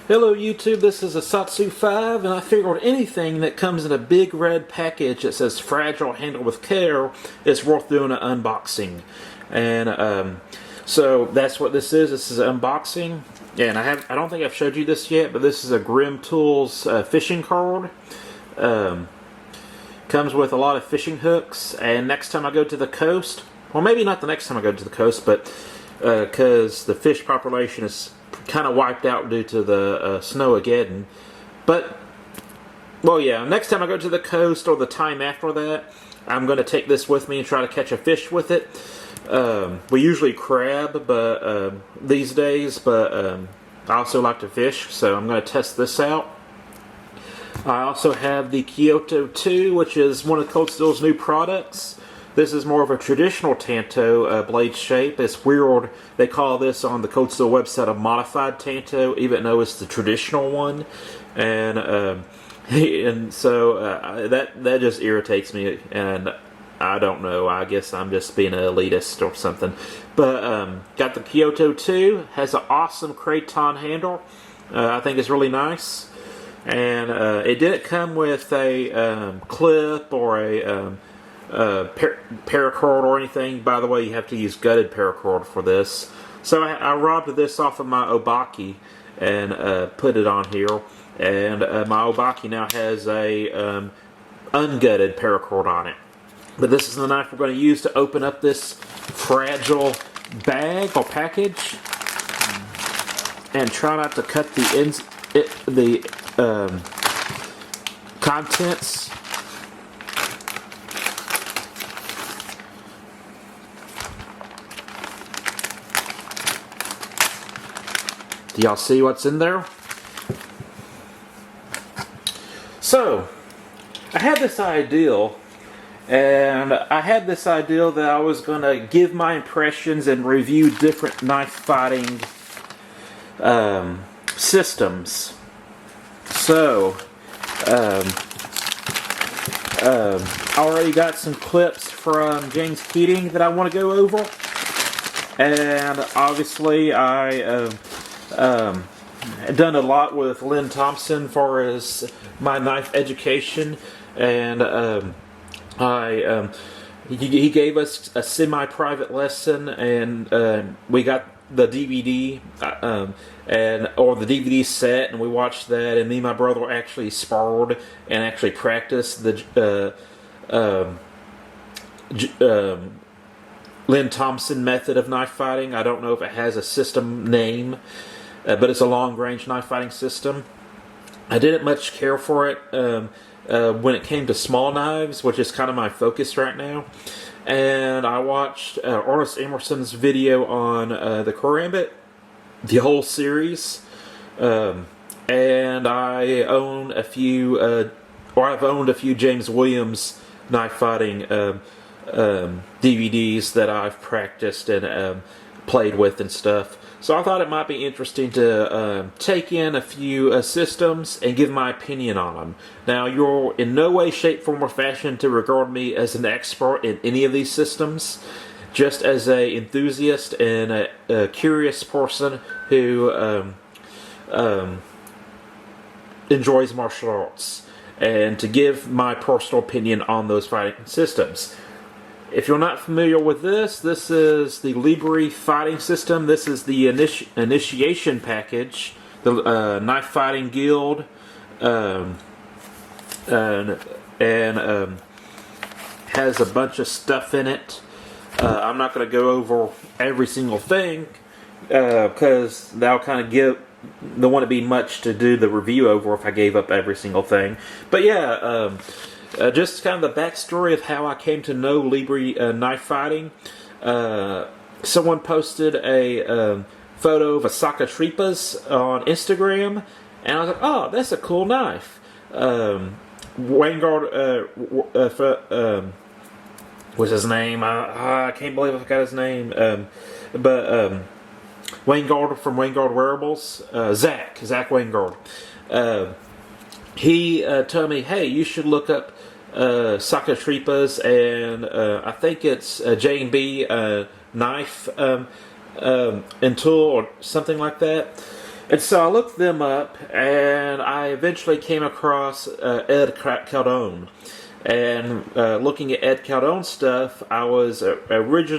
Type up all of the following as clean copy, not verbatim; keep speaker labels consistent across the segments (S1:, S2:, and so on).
S1: Hello YouTube, this is a Satsu 5, and I figured anything that comes in a big red package that says fragile, handled with care is worth doing an unboxing. And so that's what this is. This is an unboxing, and I don't think I've showed you this yet, but this is a Grim Tools fishing card. Comes with a lot of fishing hooks, and next time I go to the coast, well, maybe not the next time I go to the coast, but because the fish population is kind of wiped out due to the snow-ageddon. But, well, yeah, next time I go to the coast or the time after that, I'm going to take this with me and try to catch a fish with it. We usually crab but these days, but I also like to fish, so I'm going to test this out. I also have the Kyoto 2, which is one of Cold Steel's new products. This is more of a traditional Tanto blade shape. It's weird. They call this on the Cold Steel website a modified Tanto, even though it's the traditional one. And so that just irritates me. And I don't know. I guess I'm just being an elitist or something. But got the Kyoto 2. Has an awesome craton handle. I think it's really nice. And it didn't come with a clip or a paracord or anything. By the way, you have to use gutted paracord for this. So I robbed this off of my Obaki and put it on here. And my Obaki now has a ungutted paracord on it. But this is the knife we're going to use to open up this fragile bag or package. And try not to cut the contents. Do y'all see what's in there? So, I had this ideal, and I had this ideal that I was going to give my impressions and review different knife fighting systems. So, I already got some clips from James Keating that I want to go over, and obviously I done a lot with Lynn Thompson for my knife education, and he gave us a semi-private lesson, and we got the DVD or the DVD set, and we watched that, and me and my brother actually sparred and actually practiced the Lynn Thompson method of knife fighting. I don't know if it has a system name, but it's a long-range knife fighting system. I didn't much care for it when it came to small knives, which is kind of my focus right now. And I watched Artis Emerson's video on the Karambit, the whole series. And I own a few, I've owned a few James Williams knife fighting DVDs that I've practiced and played with and stuff. So I thought it might be interesting to take in a few systems and give my opinion on them. Now, you're in no way, shape, form, or fashion to regard me as an expert in any of these systems. Just as an enthusiast and a curious person who enjoys martial arts, and to give my personal opinion on those fighting systems. If you're not familiar with this, this is the Libre fighting system. This is the initiation package, the Knife Fighting Guild, and has a bunch of stuff in it. I'm not going to go over every single thing because that'll kind of give. There wouldn't be much to do the review over if I gave up every single thing. But yeah. Just kind of the backstory of how I came to know Libre knife fighting. Someone posted a photo of a Sakatripas on Instagram, and I was like, "Oh, that's a cool knife." Vanguard, what's his name? I can't believe I forgot his name. But Vanguard from Vanguard Wearables, Zach Vanguard. He told me, "Hey, you should look up Sakatripas, and I think it's J&B knife and tool or something like that." And so I looked them up, and I eventually came across Ed Cardone. And looking at Ed Caldone's stuff, I was eventually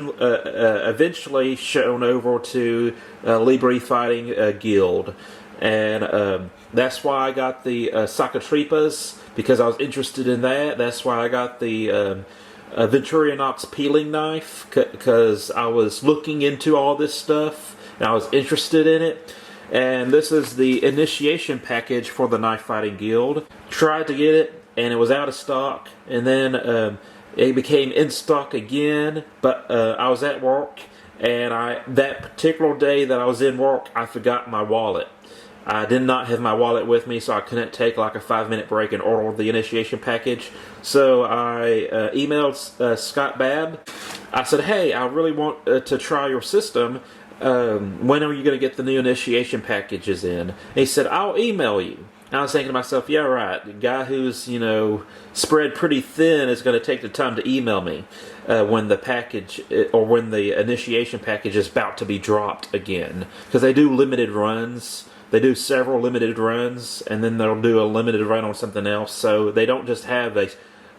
S1: shown over to Libre Fighting Guild. And that's why I got the Sacatripas, because I was interested in that. That's why I got the Venturionox peeling knife, because I was looking into all this stuff, and I was interested in it. And this is the initiation package for the Knife Fighting Guild. Tried to get it, and it was out of stock, and then it became in stock again, but I was at work, and that particular day that I was in work, I forgot my wallet. I did not have my wallet with me, so I couldn't take like a 5-minute break and order the initiation package. So I emailed Scott Babb. I said, hey, I really want to try your system. When are you going to get the new initiation packages in? And he said, I'll email you. And I was thinking to myself, yeah, right. The guy who's, spread pretty thin is going to take the time to email me when the package, or when the initiation package is about to be dropped again. Because they do limited runs. They do several limited runs, and then they'll do a limited run on something else. So they don't just have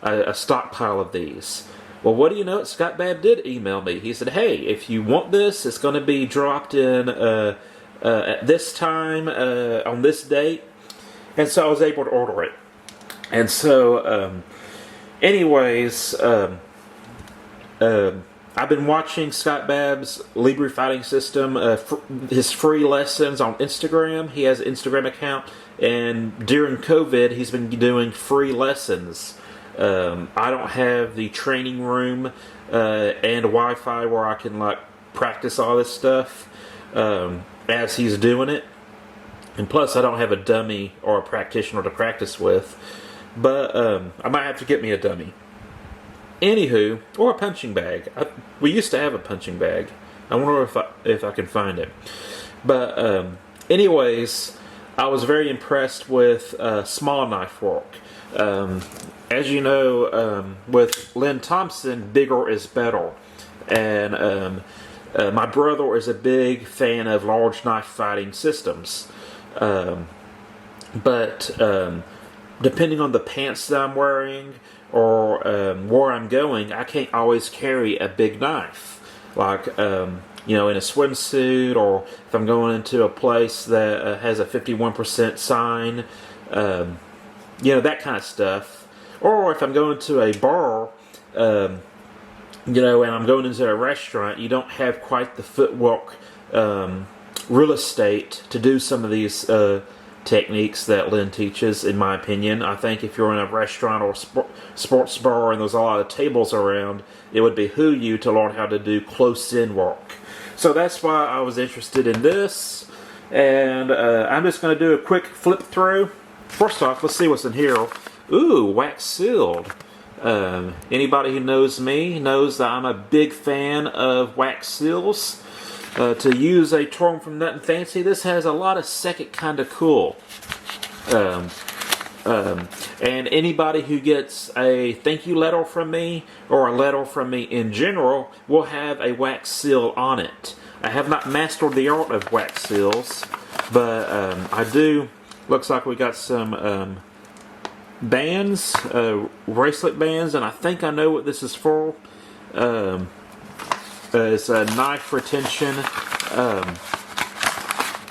S1: a stockpile of these. Well, what do you know? Scott Babb did email me. He said, hey, if you want this, it's going to be dropped in at this time, on this date. And so I was able to order it. And so, I've been watching Scott Babb's Libre Fighting System, his free lessons on Instagram. He has an Instagram account. And during COVID, he's been doing free lessons. I don't have the training room and Wi-Fi where I can practice all this stuff as he's doing it. And plus, I don't have a dummy or a practitioner to practice with. But I might have to get me a dummy. Anywho, or a punching bag. We used to have a punching bag. I wonder if I can find it. But anyways, I was very impressed with small knife work. As you know, with Lynn Thompson, bigger is better. And my brother is a big fan of large knife fighting systems. But depending on the pants that I'm wearing or where I'm going, I can't always carry a big knife. Like, in a swimsuit, or if I'm going into a place that has a 51% sign, that kind of stuff. Or if I'm going to a bar, and I'm going into a restaurant, you don't have quite the footwork real estate to do some of these techniques that Lynn teaches, in my opinion. I think if you're in a restaurant or sports bar and there's a lot of tables around, it would behoove you to learn how to do close-in work. So that's why I was interested in this. And I'm just going to do a quick flip through. First off, let's see what's in here. Ooh, wax sealed. Anybody who knows me knows that I'm a big fan of wax seals. To use a term from Nothing Fancy, this has a lot of second kind of cool. And anybody who gets a thank you letter from me, or a letter from me in general, will have a wax seal on it. I have not mastered the art of wax seals, but I do. Looks like we got some bands, bracelet bands, and I think I know what this is for. It's a knife retention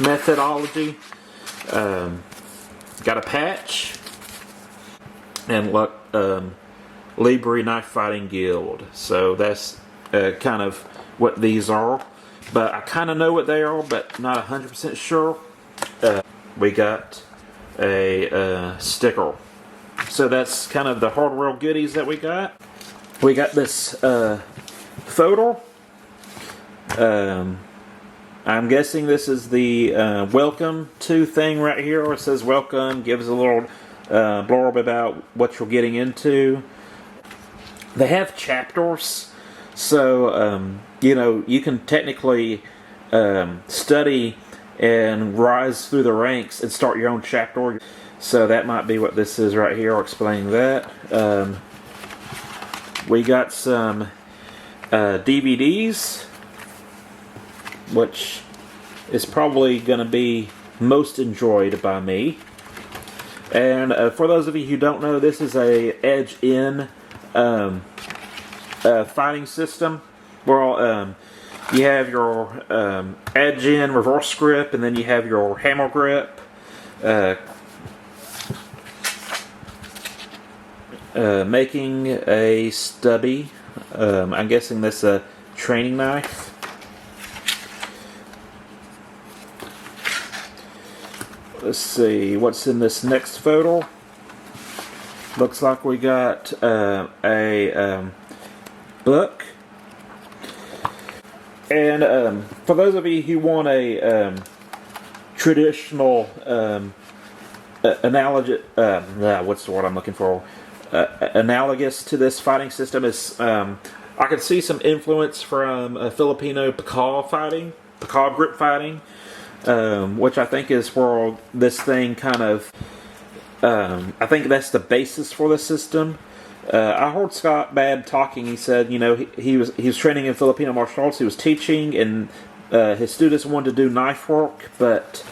S1: methodology. Got a patch, and look, Libre Knife Fighting Guild. So that's kind of what these are. But I kind of know what they are, but not 100% sure. We got a sticker. So that's kind of the hardware goodies that we got. We got this photo. I'm guessing this is the welcome to thing right here, where it says welcome, gives a little blurb about what you're getting into. They have chapters, so you can technically study and rise through the ranks and start your own chapter. So that might be what this is right here, explaining that. We got some DVDs, which is probably going to be most enjoyed by me. And for those of you who don't know, this is a edge-in fighting system. Where you have your edge-in reverse grip, and then you have your hammer grip. Making a stubby. I'm guessing that's a training knife. Let's see what's in this next photo. Looks like we got a book. And for those of you who want a traditional analogous, what's the word I'm looking for? Analogous to this fighting system is, I could see some influence from Filipino Pakal grip fighting, which I think is where this thing kind of, I think that's the basis for the system. I heard Scott Babb talking. He said, you know, he was training in Filipino martial arts. He was teaching, and his students wanted to do knife work, but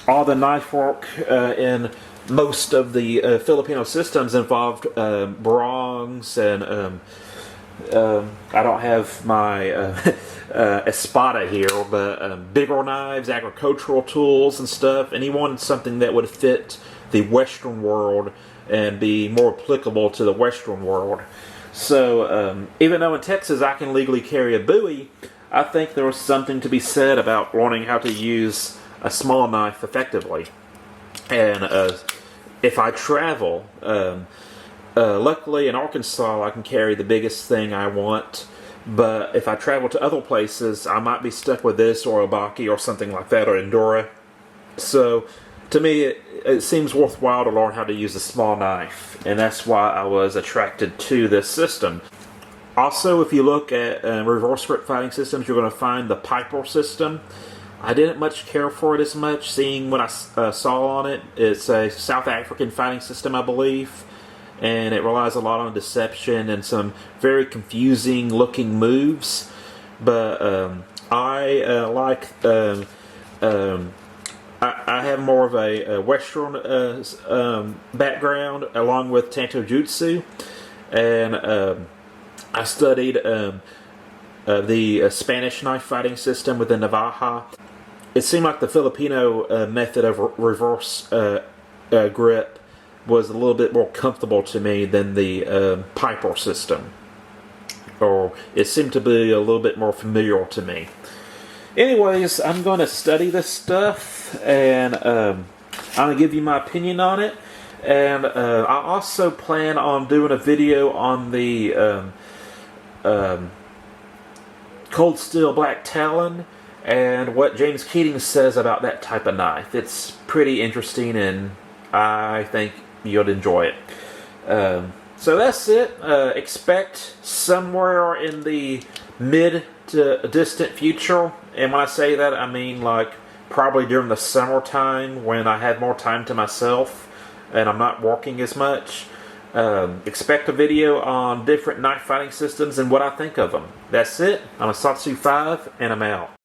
S1: all the knife work in most of the Filipino systems involved barongs, and I don't have my espada here, but bigger knives, agricultural tools and stuff, and he wanted something that would fit the Western world and be more applicable to the Western world. So even though in Texas I can legally carry a Bowie, I think there was something to be said about learning how to use a small knife effectively. And if I travel, luckily in Arkansas I can carry the biggest thing I want, but if I travel to other places I might be stuck with this or a Baki or something like that, or Endura. So to me, it seems worthwhile to learn how to use a small knife, and that's why I was attracted to this system. Also, if you look at reverse grip fighting systems, you're going to find the Piper system. I didn't much care for it as much, seeing what I saw on it. It's a South African fighting system, I believe, and it relies a lot on deception and some very confusing looking moves. But I like... I have more of a Western background, along with Tanto Jutsu, and I studied the Spanish knife fighting system with the Navaja. It seemed like the Filipino method of reverse grip was a little bit more comfortable to me than the Piper system, or it seemed to be a little bit more familiar to me. Anyways, I'm going to study this stuff, and I'm going to give you my opinion on it. And I also plan on doing a video on the Cold Steel Black Talon and what James Keating says about that type of knife. It's pretty interesting, and I think you'll enjoy it. So that's it. Expect somewhere in the mid to distant future, and when I say that I mean like probably during the summertime when I have more time to myself and I'm not working as much. Expect a video on different knife fighting systems and what I think of them. That's it. I'm a Satsu 5 and I'm out.